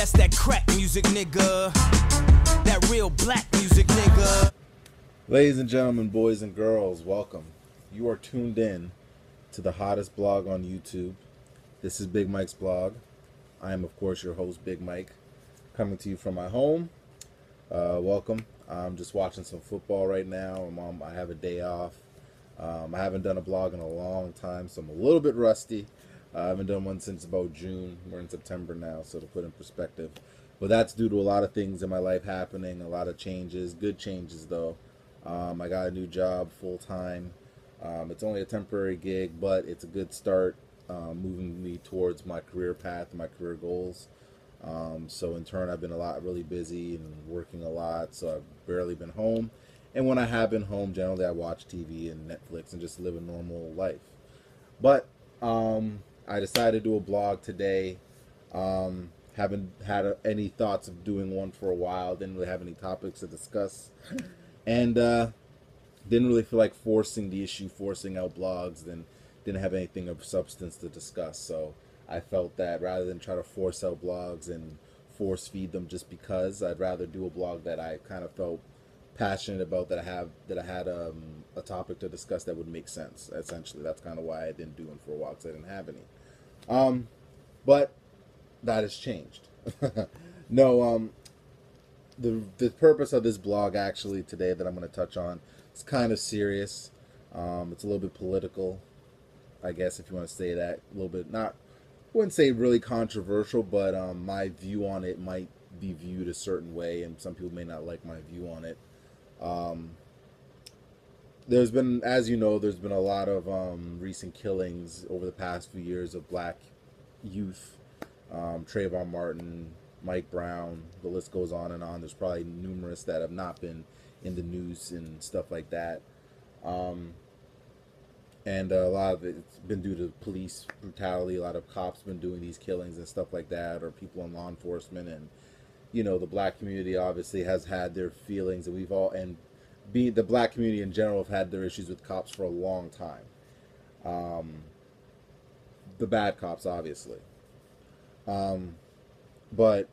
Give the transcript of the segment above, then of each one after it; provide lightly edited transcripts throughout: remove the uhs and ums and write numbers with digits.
That's that crack music, nigga. That real black music, nigga. Ladies and gentlemen, boys and girls, welcome. You are tuned in to the hottest blog on YouTube. This is Bigmikes blog. I am, of course, your host, Big Mike, coming to you from my home. Welcome. I'm just watching some football right now. I have a day off. I haven't done a blog in a long time, so I'm a little bit rusty. I haven't done one since about June. We're in September now, so to put in perspective. But that's due to a lot of things in my life happening, a lot of changes, good changes though. I got a new job full-time. It's only a temporary gig, but it's a good start moving me towards my career path and my career goals. So in turn, I've been really busy and working a lot, so I've barely been home. And when I have been home, generally I watch TV and Netflix and just live a normal life. But I decided to do a blog today. Haven't had any thoughts of doing one for a while. Didn't really have any topics to discuss. And didn't really feel like forcing the issue, forcing out blogs. Then didn't have anything of substance to discuss. So I felt that rather than try to force out blogs and force feed them just because, I'd rather do a blog that I kind of felt passionate about, that I had a topic to discuss that would make sense. Essentially, that's kind of why I didn't do one for a while, because I didn't have any. But that has changed. No, the purpose of this blog actually today that I'm going to touch on is kind of serious. It's a little bit political, I guess, if you want to say that. A little bit, I wouldn't say really controversial, but my view on it might be viewed a certain way, and some people may not like my view on it. There's been, as you know, there's been a lot of recent killings over the past few years of black youth. Trayvon Martin, Mike Brown, the list goes on and on. There's probably numerous that have not been in the news and stuff like that. And a lot of it's been due to police brutality. A lot of cops been doing these killings and stuff like that, or people in law enforcement. And, you know, the black community obviously has had their feelings, and the black community in general have had their issues with cops for a long time. The bad cops, obviously. But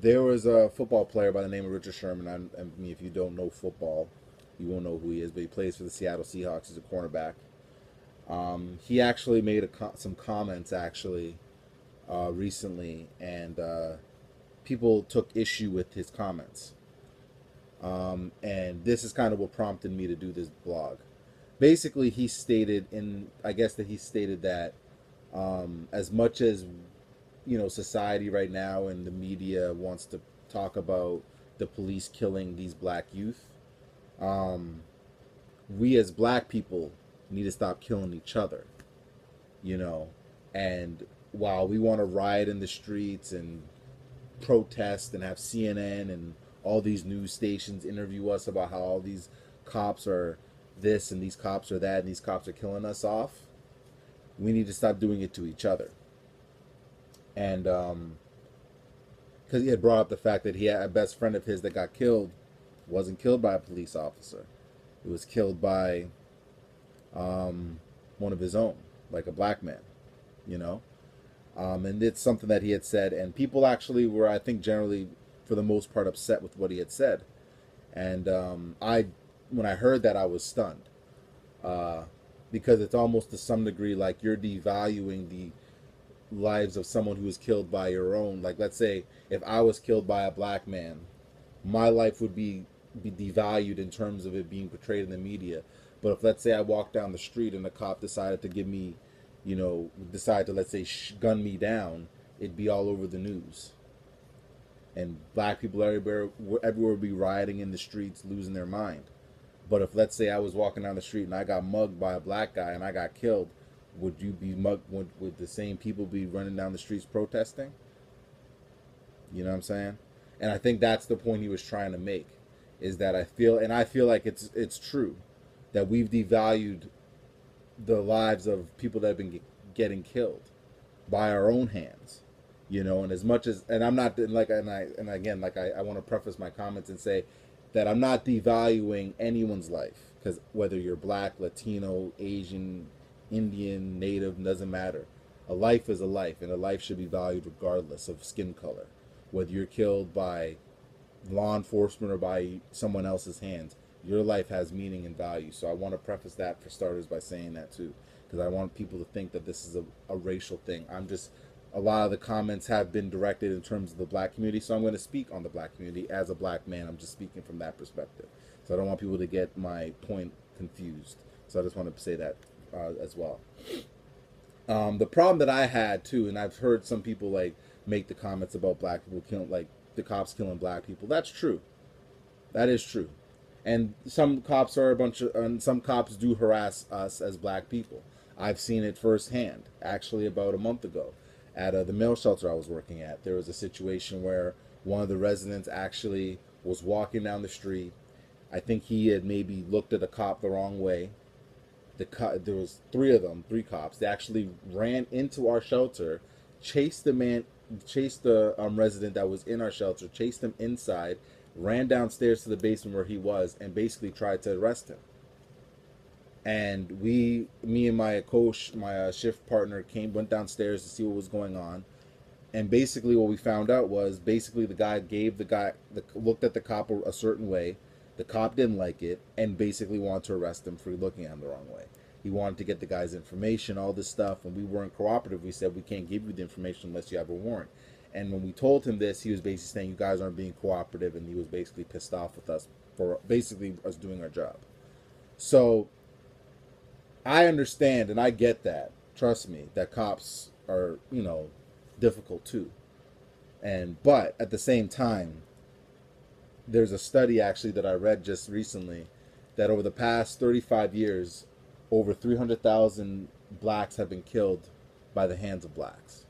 there was a football player by the name of Richard Sherman. I mean, if you don't know football, you won't know who he is, but he plays for the Seattle Seahawks. He's a cornerback. He actually made some comments recently, and people took issue with his comments. And this is kind of what prompted me to do this blog. Basically, he stated that as much as, you know, society right now and the media wants to talk about the police killing these black youth, we as black people need to stop killing each other, you know. And while we want to riot in the streets and protest and have CNN and all these news stations interview us about how all these cops are this and these cops are that and these cops are killing us off, we need to stop doing it to each other. And because he had brought up the fact that he had a best friend of his that got killed, wasn't killed by a police officer. It was killed by one of his own, like a black man, you know. And it's something that he had said, and people actually were, I think, generally, for the most part, upset with what he had said. And when I heard that, I was stunned, because it's almost to some degree like you're devaluing the lives of someone who was killed by your own. Like, let's say if I was killed by a black man, my life would be devalued in terms of it being portrayed in the media. But if, let's say, I walked down the street and a cop decided to give me, you know, decide to, let's say, gun me down, it'd be all over the news. And black people everywhere would be rioting in the streets, losing their mind. But if, let's say, I was walking down the street and I got mugged by a black guy and I got killed, would you be mugged? Would the same people be running down the streets protesting? You know what I'm saying? And I think that's the point he was trying to make, is that I feel like it's true that we've devalued the lives of people that have been getting killed by our own hands, you know. And as much as, and I'm not like, and again, like I want to preface my comments and say that I'm not devaluing anyone's life, because whether you're black, Latino, Asian, Indian, Native, doesn't matter. A life is a life, and a life should be valued regardless of skin color. whether you're killed by law enforcement or by someone else's hands, your life has meaning and value. So I want to preface that for starters by saying that too, because I want people to think that this is a racial thing. A lot of the comments have been directed in terms of the black community, so I'm going to speak on the black community as a black man. I'm just speaking from that perspective. So I don't want people to get my point confused. So I just want to say that as well. The problem that I had too, and I've heard some people like make the comments about black people killing, like the cops killing black people. That's true. That is true. And some cops are and some cops do harass us as black people. I've seen it firsthand. Actually, about a month ago, at the male shelter I was working at, there was a situation where one of the residents actually was walking down the street. I think he had maybe looked at a cop the wrong way. There was three of them, three cops. They actually ran into our shelter, chased the resident that was in our shelter, chased him inside, ran downstairs to the basement where he was, and basically tried to arrest him. And me and my shift partner went downstairs to see what was going on. And basically what we found out was basically the guy looked at the cop a certain way. The cop didn't like it and basically wanted to arrest him for looking at him the wrong way. He wanted to get the guy's information, all this stuff, and we weren't cooperative. We said, we can't give you the information unless you have a warrant. And when we told him this, he was basically saying, you guys aren't being cooperative, and he was basically pissed off with us for basically us doing our job. So I understand and I get that. Trust me, that cops are, difficult too. But at the same time, there's a study actually that I read just recently that over the past 35 years, over 300,000 blacks have been killed by the hands of blacks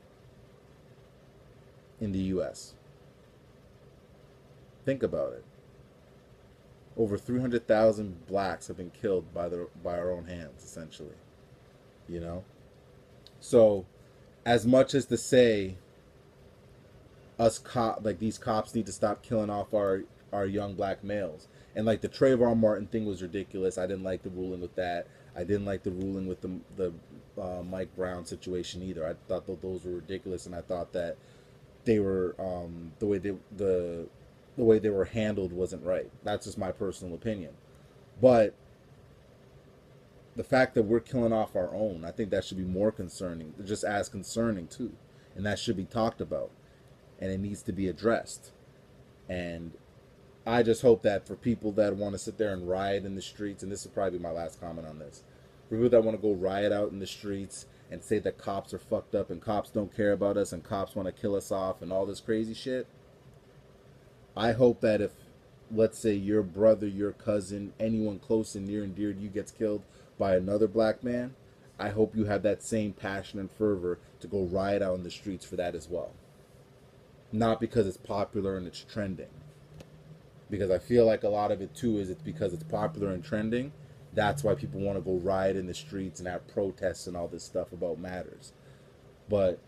in the U.S. Think about it. Over 300,000 blacks have been killed by our own hands, essentially. So, as much as to say, these cops need to stop killing off our young black males, and like the Trayvon Martin thing was ridiculous. I didn't like the ruling with that. I didn't like the ruling with the Mike Brown situation either. I thought that those were ridiculous, and I thought that they were the way they were handled wasn't right. That's just my personal opinion. But the fact that we're killing off our own, I think that should be more concerning, just as concerning too, and that should be talked about, and it needs to be addressed. And I just hope that for people that want to sit there and riot in the streets, and this will probably be my last comment on this, for people that want to go riot out in the streets and say that cops are fucked up and cops don't care about us and cops want to kill us off and all this crazy shit, I hope that if, let's say, your brother, your cousin, anyone close and near and dear to you gets killed by another black man, I hope you have that same passion and fervor to go riot out in the streets for that as well. Not because it's popular and it's trending. Because I feel like a lot of it too is it's because it's popular and trending. That's why people want to go riot in the streets and have protests and all this stuff about matters. But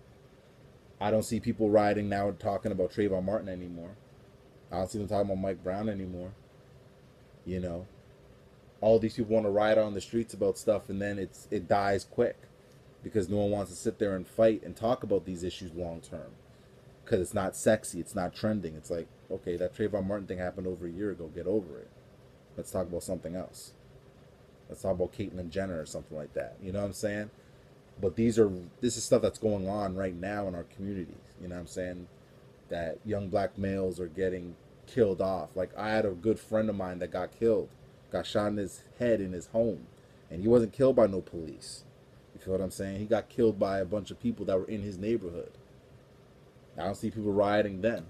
I don't see people rioting now and talking about Trayvon Martin anymore. I don't see them talking about Mike Brown anymore. All these people want to riot on the streets about stuff, and then it dies quick because no one wants to sit there and fight and talk about these issues long term. Because it's not sexy, it's not trending. It's like, okay, that Trayvon Martin thing happened over a year ago. Get over it. Let's talk about something else. Let's talk about Caitlyn Jenner or something like that. You know what I'm saying? But this is stuff that's going on right now in our communities. You know what I'm saying? That young black males are getting killed off. Like, I had a good friend of mine that got killed, got shot in his head in his home, and he wasn't killed by no police. You feel what I'm saying? He got killed by a bunch of people that were in his neighborhood. I don't see people rioting then.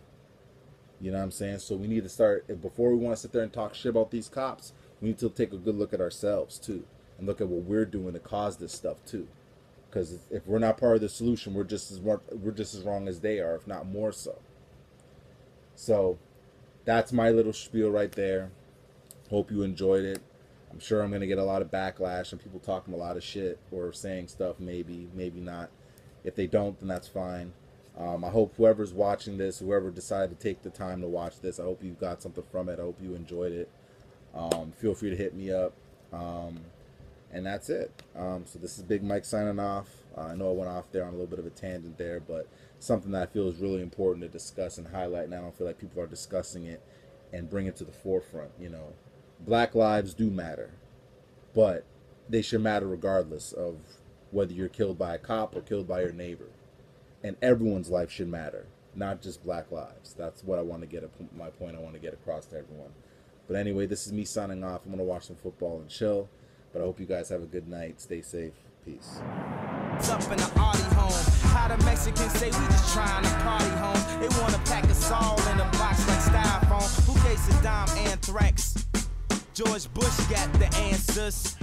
You know what I'm saying? So we need to start, before we want to sit there and talk shit about these cops, we need to take a good look at ourselves too, and look at what we're doing to cause this stuff too. Because if we're not part of the solution, we're just as wrong as they are, if not more so. So that's my little spiel right there. Hope you enjoyed it. I'm sure I'm going to get a lot of backlash and people talking a lot of shit or saying stuff, maybe not. If they don't, then that's fine. I hope whoever's watching this, whoever decided to take the time to watch this, I hope you got something from it. I hope you enjoyed it. Feel free to hit me up. And that's it. So this is Big Mike signing off. I know I went off there on a little bit of a tangent there, but something that I feel is really important to discuss and highlight, and I don't feel like people are discussing it and bring it to the forefront. You know, Black lives do matter, but they should matter regardless of whether you're killed by a cop or killed by your neighbor. And everyone's life should matter, not just Black lives. That's what I want to get, my point I want to get across to everyone. But anyway, this is me signing off. I'm going to watch some football and chill. But I hope you guys have a good night. Stay safe. Peace. Up in the Audi home. How the Mexicans say we just trying to party home. They want to pack us all in a box like styrofoam. Who gave Saddam anthrax? George Bush got the answers.